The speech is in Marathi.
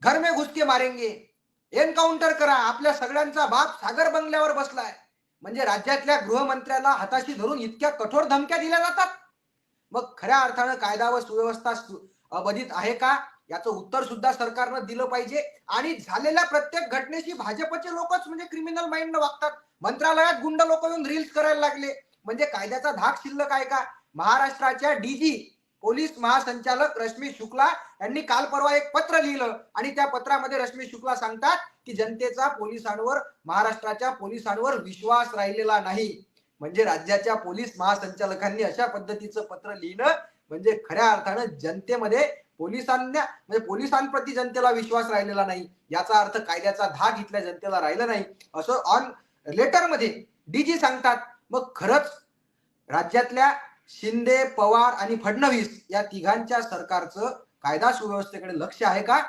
घर में घुस के मारेंगे, एन्काउंटर करा, आपल्या सगळ्यांचा बाप सागर बंगल्यावर बसलाय. म्हणजे राज्यातल्या गृहमंत्र्याला हाताशी धरून इतक्या कठोर धमक्या दिल्या जातात. मग खऱ्या अर्थानं कायदा व सुव्यवस्था अबाधित आहे का, याचं उत्तर सुद्धा सरकारनं दिलं पाहिजे. आणि झालेल्या प्रत्येक घटनेशी भाजपचे लोकच म्हणजे क्रिमिनल माइंड वागतात. मंत्रालयात गुंड लोक येऊन रील्स करायला लागले. म्हणजे कायद्याचा धाक शिल्लक आहे का? महाराष्ट्राच्या डीजी पोलीस महासंचालक रश्मी शुक्ला यांनी काल परवा एक पत्र लिहिलं आणि त्या पत्रामध्ये रश्मी शुक्ला सांगतात की जनतेचा पोलिसांवर, महाराष्ट्राच्या पोलिसांवर विश्वास राहिलेला नाही. म्हणजे राज्याच्या पोलीस महासंचालकांनी अशा पद्धतीचं पत्र लिहिणं म्हणजे खऱ्या अर्थानं जनतेमध्ये पोलिसांना म्हणजे पोलिसांप्रती जनतेला विश्वास राहिलेला नाही, याचा अर्थ कायद्याचा धाक इथल्या जनतेला राहिला नाही असं ऑन लेटर मध्ये डीजी सांगतात. मग खरंच राज्यातल्या शिंदे, पवार आणि फडणवीस या तिघांच्या सरकारचं कायदा सुव्यवस्थेकडे लक्ष आहे का?